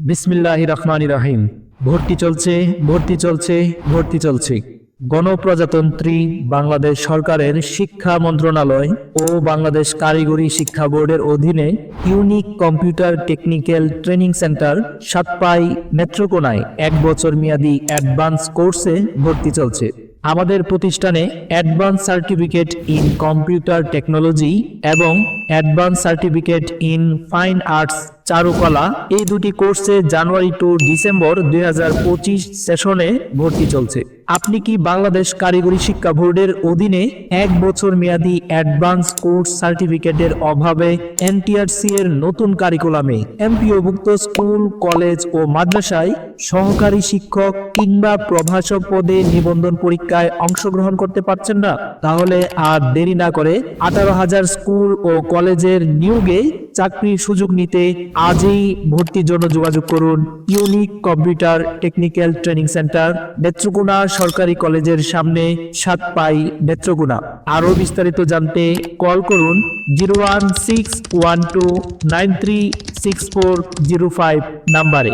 বিসমিল্লাহির রহমানির রহিম। ভর্তি চলছে, ভর্তি চলছে, ভর্তি চলছে। গণপ্রজাতন্ত্রী বাংলাদেশ সরকারের শিক্ষা মন্ত্রণালয় ও বাংলাদেশ কারিগরি শিক্ষা বোর্ডের অধীনে unique computer technical training centre Satpai নেত্রকোনায় 1 বছর মেয়াদী অ্যাডভান্স কোর্সে ভর্তি চলছে। আমাদের প্রতিষ্ঠানে advance certificate in computer technology এবং advance certificate in fine arts চারুকলা এই দুটি কোর্সে জানুয়ারি টু ডিসেম্বর 2025 সেশনে ভর্তি চলছে। আপনি কি বাংলাদেশ কারিগরি শিক্ষা বোর্ডের অধীনে 1 বছর মেয়াদী অ্যাডভান্স কোর্স সার্টিফিকেটের অভাবে এনটিআরসি এর নতুন কারিকুলামে এমপিওভুক্ত স্কুল, কলেজ ও মাদ্রাসায় সহকারী শিক্ষক কিংবা প্রভাষক পদে নিবন্ধন পরীক্ষায় অংশগ্রহণ করতে পারছেন না? তাহলে আর দেরি না করে 18,000 স্কুল ও কলেজের নিয়োগে চাকরির সুযোগ নিতে আজই ভর্তির জন্য যোগাযোগ করুন unique computer technical training centre, Netrokona সরকারি কলেজের সামনে, সাতপাই, নেত্রকোনা। আরো বিস্তারিত জানতে কল করুন 01612936405 নাম্বারে।